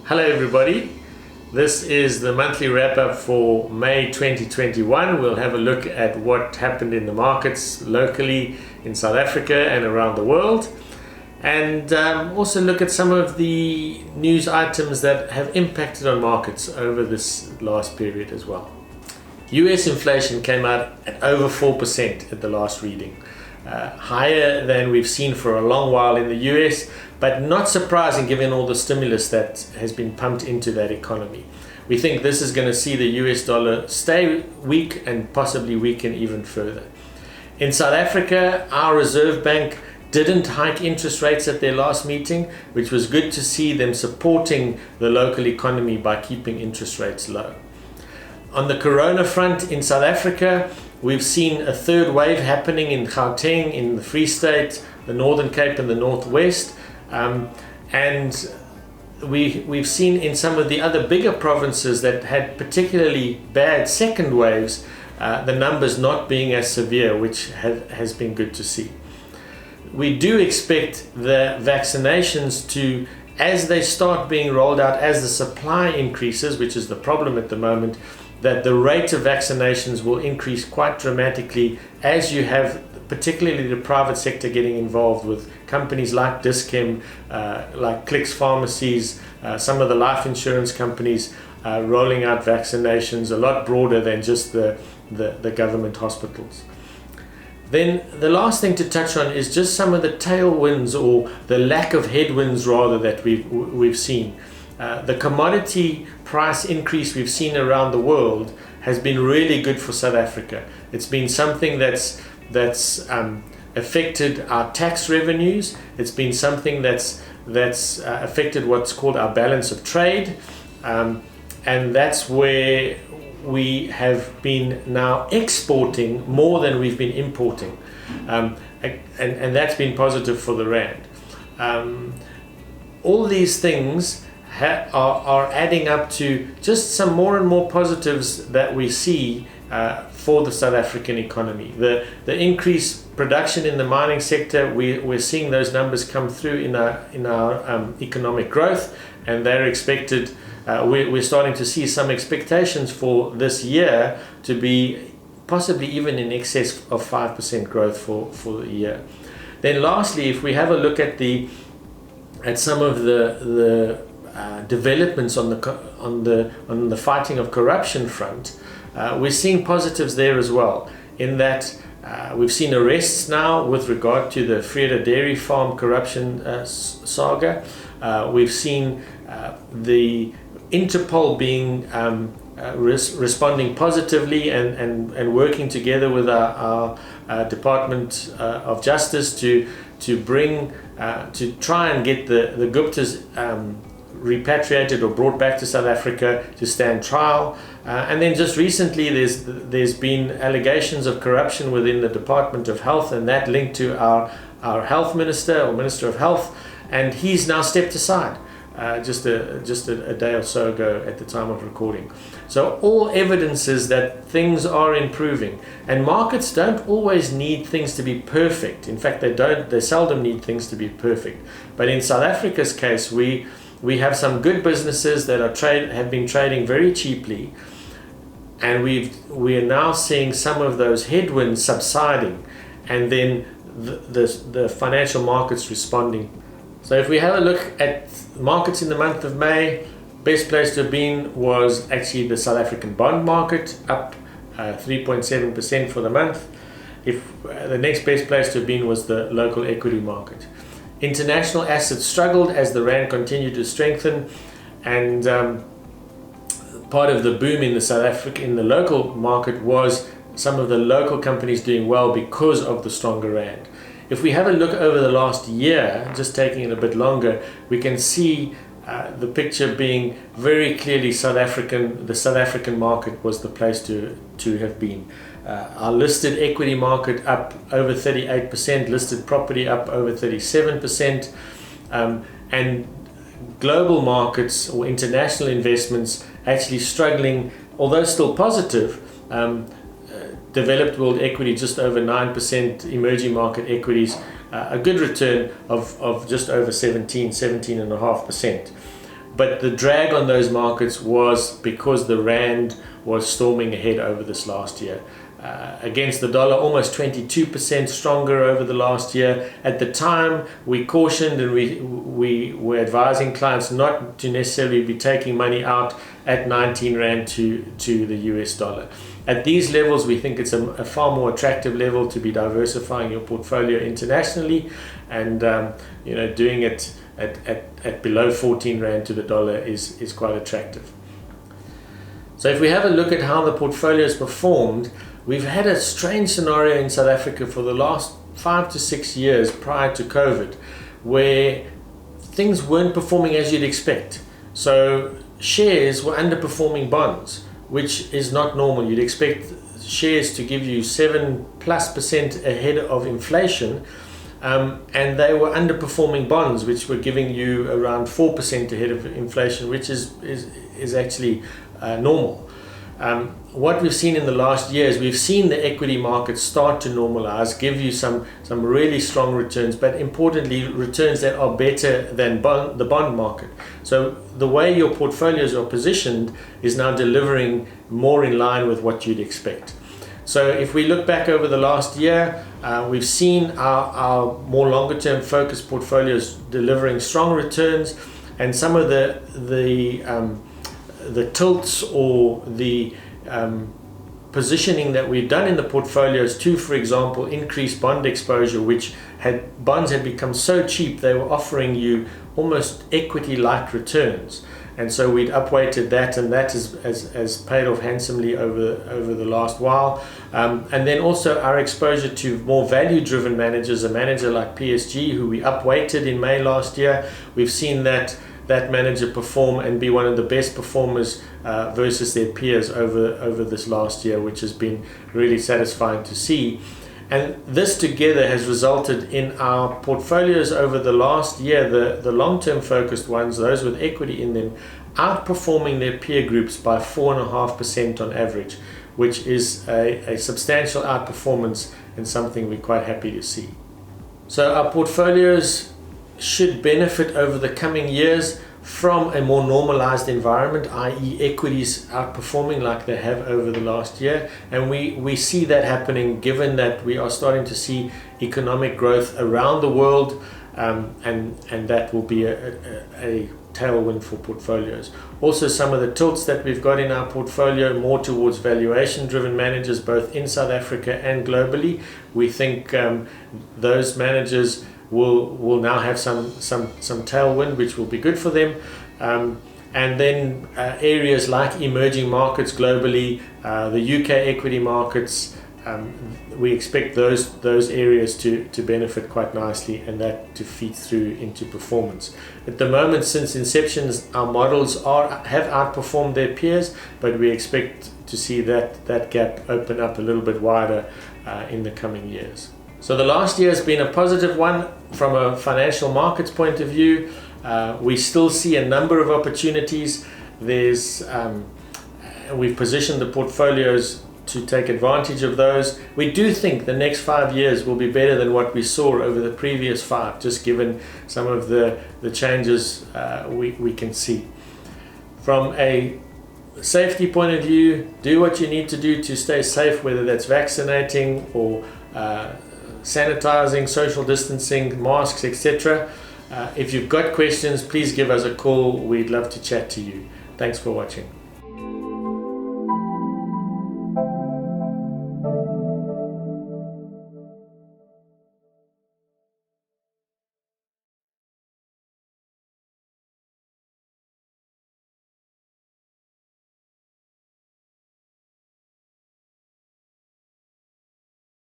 Hello everybody, this is the monthly wrap-up for May 2021. We'll have a look at what happened in the markets locally in South Africa and around the world, and also look at some of the news items that have impacted on markets over this last period as well. US inflation came out at over 4% at the last reading. Higher than we've seen for a long while in the US, but not surprising given all the stimulus that has been pumped into that economy. We think this is going to see the US dollar stay weak and possibly weaken even further. In South Africa, our Reserve Bank didn't hike interest rates at their last meeting, which was good to see them supporting the local economy by keeping interest rates low. On the corona front in South Africa, we've seen a third wave happening in Gauteng, in the Free State, the Northern Cape and the Northwest. And we've seen in some of the other bigger provinces that had particularly bad second waves, the numbers not being as severe, which has been good to see. We do expect the vaccinations to, as they start being rolled out, as the supply increases, which is the problem at the moment, that the rate of vaccinations will increase quite dramatically as you have particularly the private sector getting involved with companies like Dis-Chem, like Clicks Pharmacies, some of the life insurance companies rolling out vaccinations a lot broader than just the government hospitals. Then the last thing to touch on is just some of the tailwinds, or the lack of headwinds rather, that we've seen. The commodity price increase we've seen around the world has been really good for South Africa. It's been something that's affected our tax revenues. It's been something that's affected what's called our balance of trade, and that's where we have been now exporting more than we've been importing, and that's been positive for the rand. All these things are adding up to just some more and more positives that we see for the South African economy. The increased production in the mining sector, we're seeing those numbers come through in our economic growth, and they're expected. We're starting to see some expectations for this year to be possibly even in excess of 5% growth for the year. Then lastly, if we have a look at some of the developments on the fighting of corruption front, we're seeing positives there as well, in that we've seen arrests now with regard to the Vrede Dairy Farm corruption saga. We've seen the Interpol being responding positively and working together with our Department of Justice to try and get the Guptas repatriated or brought back to South Africa to stand trial. And then just recently there's been allegations of corruption within the Department of Health, and that linked to our health minister, or Minister of Health, and he's now stepped aside just a day or so ago at the time of recording. So all evidences that things are improving, and markets don't always need things to be perfect. In fact, they seldom need things to be perfect. But in South Africa's case, we have some good businesses that have been trading very cheaply, and we are now seeing some of those headwinds subsiding, and then the financial markets responding. So if we have a look at markets in the month of May, best place to have been was actually the South African bond market, up 3.7% for the month. The next best place to have been was the local equity market. International assets struggled as the rand continued to strengthen, and part of the boom in the local market was some of the local companies doing well because of the stronger rand. If we have a look over the last year, just taking it a bit longer, we can see the picture being very clearly the South African market was the place to have been. Our listed equity market up over 38%, listed property up over 37%, and global markets or international investments actually struggling, although still positive. Developed world equity just over 9%, emerging market equities a good return of just over 17.5%. but the drag on those markets was because the rand was storming ahead over this last year. Against the dollar, almost 22% stronger over the last year. At the time, we cautioned and we were advising clients not to necessarily be taking money out at 19 Rand to the US dollar. At these levels, we think it's a far more attractive level to be diversifying your portfolio internationally, and doing it at below 14 Rand to the dollar is quite attractive. So if we have a look at how the portfolio has performed, we've had a strange scenario in South Africa for the last 5 to 6 years prior to COVID, where things weren't performing as you'd expect. So shares were underperforming bonds, which is not normal. You'd expect shares to give you 7+% ahead of inflation, and they were underperforming bonds, which were giving you around 4% ahead of inflation, which is actually normal. What we've seen in the last year is we've seen the equity market start to normalize, give you some really strong returns, but importantly returns that are better than the bond market. So the way your portfolios are positioned is now delivering more in line with what you'd expect. So if we look back over the last year, we've seen our more longer term focused portfolios delivering strong returns, and some of the tilts or the positioning that we've done in the portfolios to, for example, increase bond exposure, which bonds had become so cheap they were offering you almost equity-like returns, and so we'd upweighted that, and that has paid off handsomely over the last while. And then also our exposure to more value-driven managers, a manager like PSG, who we upweighted in May last year. We've seen that manager perform and be one of the best performers versus their peers over this last year, which has been really satisfying to see. And this together has resulted in our portfolios over the last year, the long-term focused ones, those with equity in them, outperforming their peer groups by 4.5% on average, which is a substantial outperformance and something we're quite happy to see. So our portfolios should benefit over the coming years from a more normalized environment, i.e. equities outperforming like they have over the last year, and we see that happening given that we are starting to see economic growth around the world, and that will be a tailwind for portfolios. Also, some of the tilts that we've got in our portfolio more towards valuation driven managers both in South Africa and globally. We think those managers will now have some tailwind, which will be good for them. And then areas like emerging markets globally, the UK equity markets, we expect those areas to benefit quite nicely, and that to feed through into performance. At the moment, since inception, our models have outperformed their peers, but we expect to see that gap open up a little bit wider in the coming years. So the last year has been a positive one from a financial markets point of view. We still see a number of opportunities. We've positioned the portfolios to take advantage of those. We do think the next 5 years will be better than what we saw over the previous 5, just given some of the changes we can see. From a safety point of view, do what you need to do to stay safe, whether that's vaccinating or sanitizing, social distancing, masks, etc. If you've got questions, please give us a call. We'd love to chat to you. Thanks for watching.